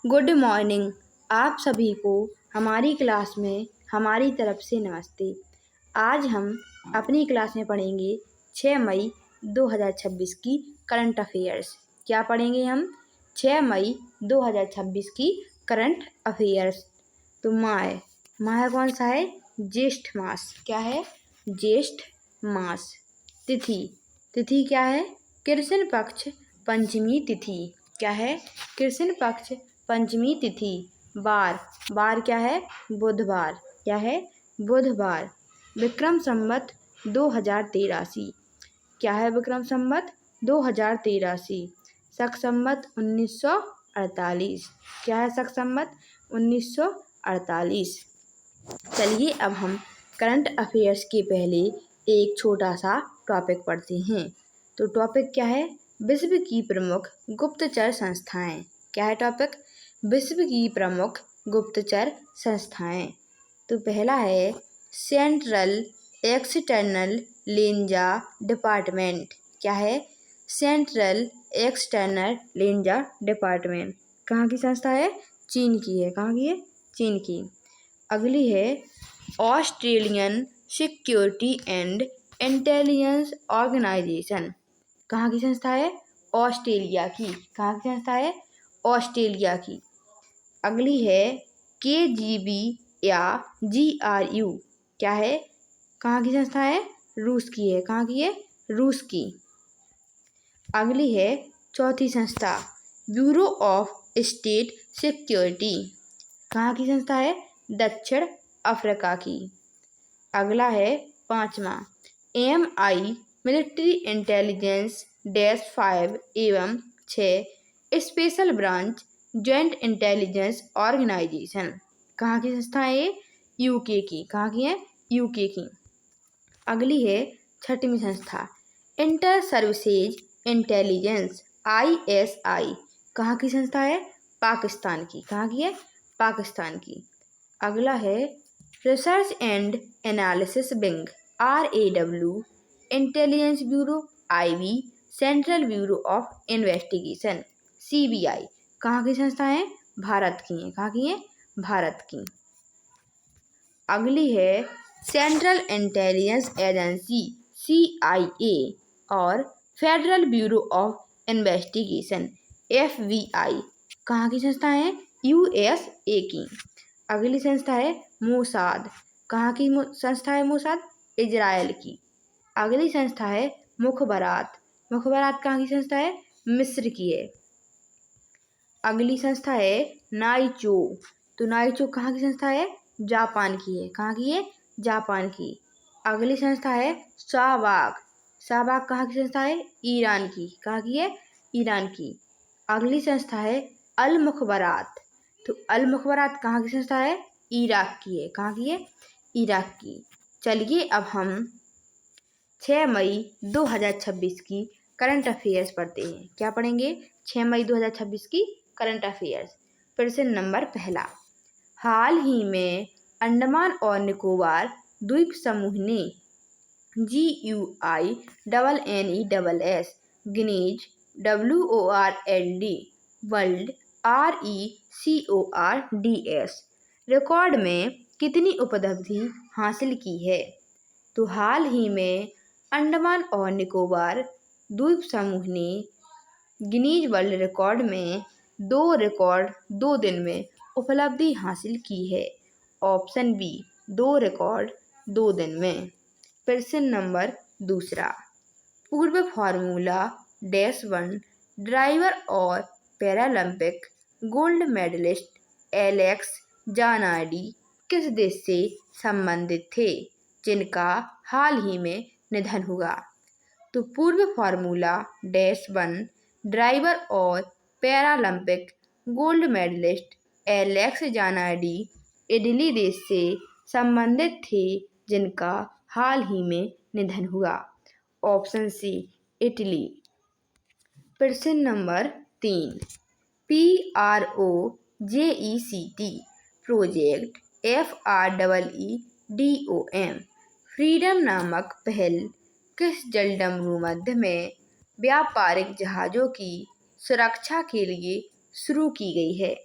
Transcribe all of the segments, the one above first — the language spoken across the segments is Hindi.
Good morning. आप सभी को हमारी क्लास में हमारी तरफ से नमस्ते। आज हम अपनी क्लास में पढ़ेंगे 6 मई 2026 की करंट अफेयर्स। क्या पढ़ेंगे हम? 6 मई 2026 की करंट अफेयर्स। तो माह कौन सा है? ज्येष्ठ मास। क्या है? ज्येष्ठ मास। तिथि क्या है? कृष्ण पक्ष पंचमी तिथि। क्या है? कृष्ण पक्ष पंचमी तिथि। बार क्या है? बुधवार। क्या है? बुधवार। विक्रम संवत 2083। क्या है? विक्रम संवत 2083। शक संवत 1948। क्या है? शक संवत 1948। चलिए अब हम करंट अफेयर्स के पहले एक छोटा सा टॉपिक पढ़ते हैं। तो टॉपिक क्या है? विश्व की प्रमुख गुप्तचर संस्थाएं। क्या है टॉपिक? विश्व की प्रमुख गुप्तचर संस्थाएं। तो पहला है सेंट्रल एक्सटर्नल लेंजा डिपार्टमेंट। क्या है? Central external Lenja department. कहाँ की संस्था है? चीन की है। कहाँ की है? चीन की। अगली है Australian Security and Intelligence Organisation. कहाँ की संस्था है? ऑस्ट्रेलिया की। कहाँ की संस्था है? ऑस्ट्रेलिया की। अगली है KGB या GRU। क्या है? कहाँ की संस्था है? रूस की है। कहाँ की है? रूस की। अगली है चौथी संस्था ब्यूरो ऑफ स्टेट सिक्योरिटी। कहाँ की संस्था है? दक्षिण अफ्रीका की। अगला है पांचवा MI मिलिट्री इंटेलिजेंस -5 एवं 6 Special Branch Joint Intelligence Organisation. कहाँ की संस्था है ये? UK की। कहाँ की है? UK की। अगली है छठवीं संस्था इंटर सर्विसेज इंटेलिजेंस ISI। कहाँ की संस्था है? पाकिस्तान की। कहाँ की है? पाकिस्तान की। अगला है research and analysis wing RAW intelligence bureau IB central bureau of investigation CBI। कहाँ की संस्था है? भारत की है। कहाँ की है? भारत की। अगली है सेंट्रल इंटेलिजेंस एजेंसी CIA और federal bureau of investigation FBI। कहाँ की संस्था है? USA की। अगली संस्था है मोसाद। कहाँ की संस्था है मोसाद? इजराइल की। अगली संस्था है मुखबरात। मुखबरात कहाँ की संस्था है? मिस्र की है। अगली संस्था है नाइचो। तो नाइचो कहाँ की संस्था है? जापान की है। कहाँ की है? जापान की। अगली संस्था है शाहबाग। शाहबाग कहाँ की संस्था है? ईरान की। कहाँ की है? ईरान की। अगली संस्था है अल मुखबरात। तो अल मुखबरात कहाँ की संस्था है? इराक की है। कहाँ की है? इराक की। चलिए अब हम 6 मई 2026 की करंट अफेयर्स पढ़ते हैं। क्या पढ़ेंगे? 6 मई 2026 की करंट अफेयर्स। प्रश्न नंबर पहला, हाल ही में अंडमान और निकोबार द्वीप समूह ने GUINNESS Guinness WORLD world RECORDS record में कितनी उपलब्धि हासिल की है? तो हाल ही में अंडमान और निकोबार द्वीप समूह ने गिनीज वर्ल्ड रिकॉर्ड में 2 दिन में उपलब्धि हासिल की है। ऑप्शन बी 2 रिकॉर्ड 2 दिन में। प्रश्न नंबर दूसरा, पूर्व फार्मूला -1 ड्राइवर और पैरालंपिक गोल्ड मेडलिस्ट एलेक्स जानाडी किस देश से संबंधित थे जिनका हाल ही में निधन हुआ? तो पूर्व फार्मूला -1 ड्राइवर और Paralympic gold medalist Alex Zanardi Italy देश से संबंधित थे जिनका हाल ही में निधन हुआ। Option C Italy. प्रश्न नंबर 3, PROJECT प्रोजेक्ट FREEDOM फ्रीडम नामक पहल किस जलडमरू मध्य में व्यापारिक जहाज़ों की सुरक्षा के लिए शुरू की गई है?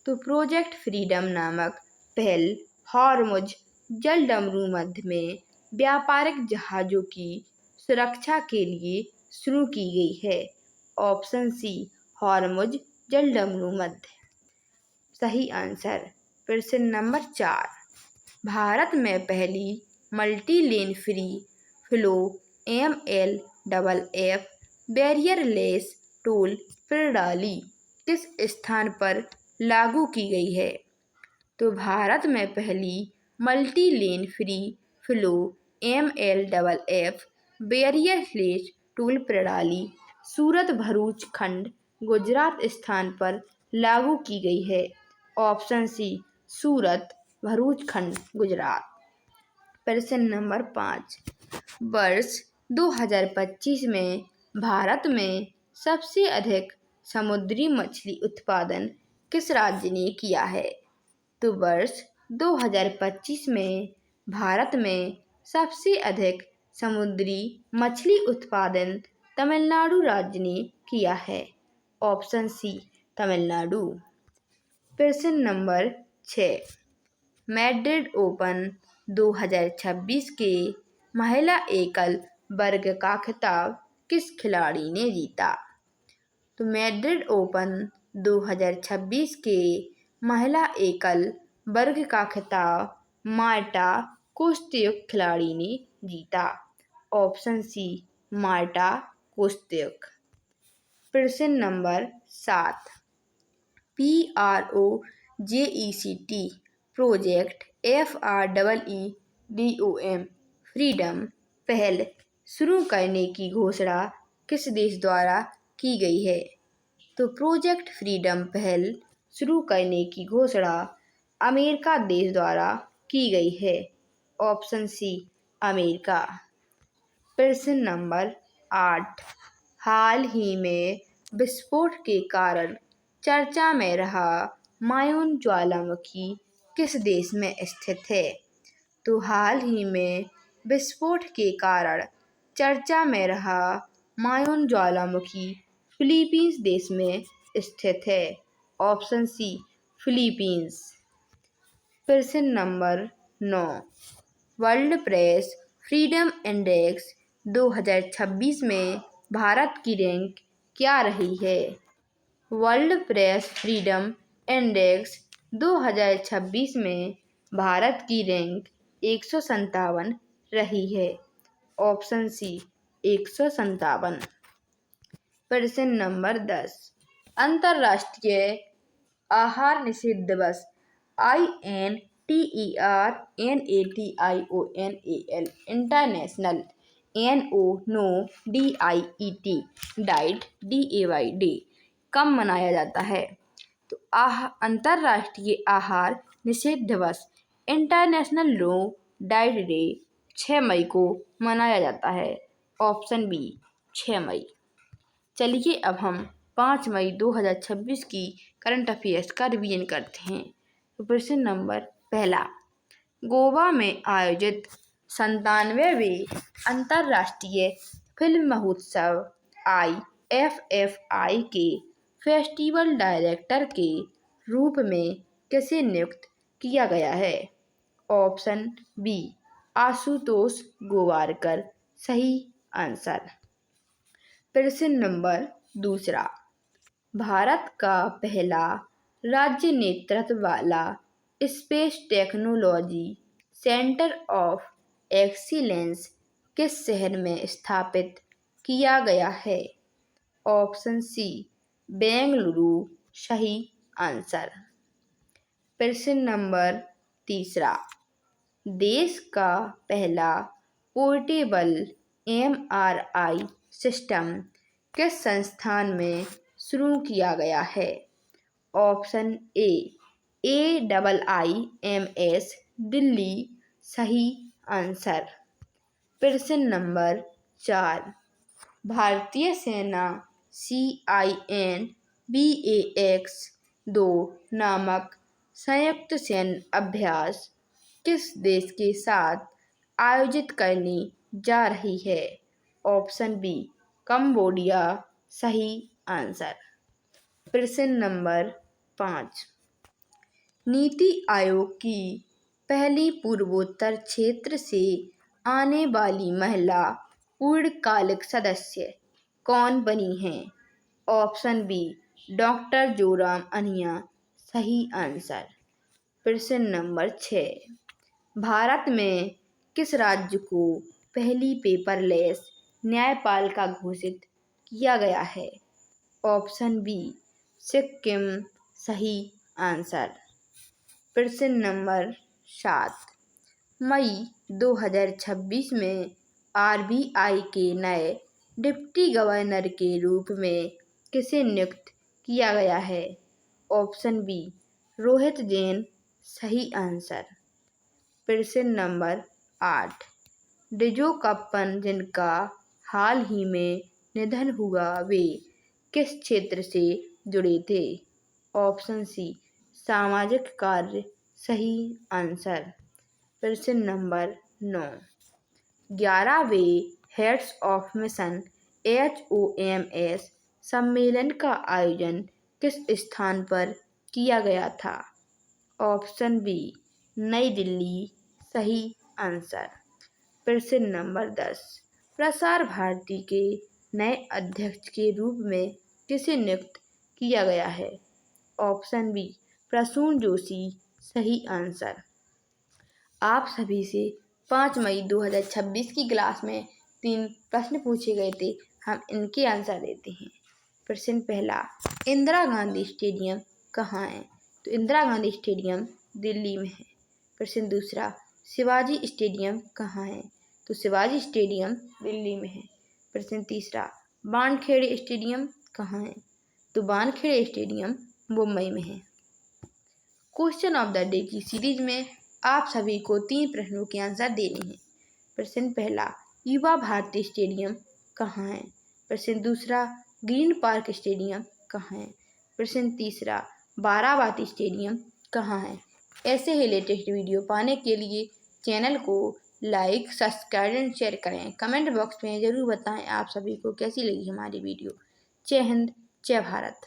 तो प्रोजेक्ट फ्रीडम नामक पहल हॉर्मुज जलडमरू मध्य में व्यापारिक जहाज़ों की सुरक्षा के लिए शुरू की गई है। ऑप्शन सी, हॉर्मुज जलडमरू मध्य सही आंसर। प्रश्न नंबर 4, भारत में पहली multi lane free flow MLFF barrierless toll प्रणाली किस स्थान पर लागू की गई है? तो भारत में पहली multi lane free flow MLFF barrierless toll प्रणाली सूरत भरूच खंड गुजरात स्थान पर लागू की गई है। ऑप्शन सी, सूरत भरूच खंड गुजरात। प्रश्न नंबर 5, वर्ष 2025 में भारत में सबसे अधिक समुद्री मछली उत्पादन किस राज्य ने किया है? तो वर्ष 2025 में भारत में सबसे अधिक समुद्री मछली उत्पादन तमिलनाडु राज्य ने किया है। ऑप्शन सी, तमिलनाडु। प्रश्न नंबर 6, मैड्रिड ओपन 2026 के महिला एकल वर्ग का खिताब किस खिलाड़ी ने जीता? तो मैड्रिड ओपन 2026 के महिला एकल वर्ग का खिताब मार्टा कोस्टेक्युक खिलाड़ी ने जीता। Option C, Marta Kostyuk. प्रश्न नंबर 7, PROJECT प्रोजेक्ट FREEDOM फ्रीडम पहल शुरू करने की घोषणा किस देश द्वारा की गई है? तो प्रोजेक्ट फ्रीडम पहल शुरू करने की घोषणा अमेरिका देश द्वारा की गई है। Option C, America. प्रश्न नंबर 8, हाल ही में विस्फोट के कारण चर्चा में रहा मायून ज्वालामुखी किस देश में स्थित है? तो हाल ही में विस्फोट के कारण चर्चा में रहा मायून ज्वालामुखी फिलीपींस देश में स्थित है। Option C, Philippines. प्रश्न नंबर 9, वर्ल्ड प्रेस फ्रीडम इंडेक्स 2026 में भारत की रैंक क्या रही है? वर्ल्ड प्रेस फ्रीडम इंडेक्स 2026 में भारत की रैंक 157 रही है। Option C, 157। प्रश्न नंबर 10, अंतर्राष्ट्रीय आहार निषेध दिवस INTERNATIONAL international NO DIET diet DAY कब मनाया जाता है? तो अंतर्राष्ट्रीय आहार निषेध दिवस इंटरनेशनल नो डाइट डे 6 मई को मनाया जाता है। ऑप्शन बी, 6 मई। चलिए अब हम 5 मई 2026 की करंट अफेयर्स का रिवीजन करते हैं। तो प्रश्न नंबर पहला, गोवा में आयोजित 97वें अंतर्राष्ट्रीय फिल्म महोत्सव IFFI के फेस्टिवल डायरेक्टर के रूप में किसे नियुक्त किया गया है? ऑप्शन बी, आशुतोष गोवारकर सही आंसर। प्रश्न नंबर दूसरा, भारत का पहला राज्य नेतृत्व वाला space technology centre of excellence किस शहर में स्थापित किया गया है? ऑप्शन सी, बेंगलुरु सही आंसर। प्रश्न नंबर तीसरा, देश का पहला पोर्टेबल MRI सिस्टम किस संस्थान में शुरू किया गया है? ऑप्शन ए, AIIMS दिल्ली सही आंसर। प्रश्न नंबर 4, भारतीय सेना CINBAX-2 नामक संयुक्त सैन्य अभ्यास किस देश के साथ आयोजित करने जा रही है? ऑप्शन बी, कंबोडिया सही आंसर। प्रश्न नंबर 5, नीति आयोग की पहली पूर्वोत्तर क्षेत्र से आने वाली महिला पूर्णकालिक सदस्य कौन बनी हैं? Option B doctor Joram Aniya. सही आंसर। प्रश्न नंबर 6। भारत में किस राज्य को पहली पेपरलेस न्यायपालिका घोषित किया गया है? Option B Sikkim. सही आंसर। प्रश्न नंबर 7। मई 2026 में आरबीआई के नए डिप्टी गवर्नर के रूप में किसे नियुक्त किया गया है? Option B Rohit Jain. सही आंसर। प्रश्न नंबर 8। डिजोकप्पन जिनका हाल ही में निधन हुआ वे किस क्षेत्र से जुड़े थे? ऑप्शन सी सामाजिक कार्य। सही आंसर। प्रश्न नंबर 9। 11वें हेड्स ऑफ मिशन HOMS सम्मेलन का आयोजन किस स्थान पर किया गया था? ऑप्शन बी नई दिल्ली। सही आंसर। प्रश्न नंबर 10। प्रसार भारती के नए अध्यक्ष के रूप में किसे नियुक्त किया गया है? Option B Prasoon Joshi. सही आंसर। आप सभी से 5 मई 2026 की क्लास में 3 प्रश्न पूछे गए थे। हम इनके आंसर देते हैं। प्रश्न पहला, इंदिरा गांधी स्टेडियम कहाँ है? तो इंदिरा गांधी स्टेडियम दिल्ली में है। प्रश्न दूसरा, शिवाजी स्टेडियम कहाँ है? तो शिवाजी स्टेडियम दिल्ली में है। प्रश्न तीसरा, वानखेड़े स्टेडियम कहाँ है? तो वानखेड़े स्टेडियम मुंबई में है। क्वेश्चन ऑफ द डे की सीरीज में आप सभी को 3 प्रश्नों के आंसर देने हैं। प्रश्न पहला, युवा भारती स्टेडियम कहाँ है? प्रश्न दूसरा, ग्रीन पार्क स्टेडियम कहाँ है? प्रश्न तीसरा, बाराबाती स्टेडियम कहाँ है? ऐसे ही लेटेस्ट वीडियो पाने के लिए चैनल को लाइक, सब्सक्राइब एंड शेयर करें। कमेंट बॉक्स में ज़रूर बताएं आप सभी को कैसी लगी हमारी वीडियो। जय हिंद, जय भारत।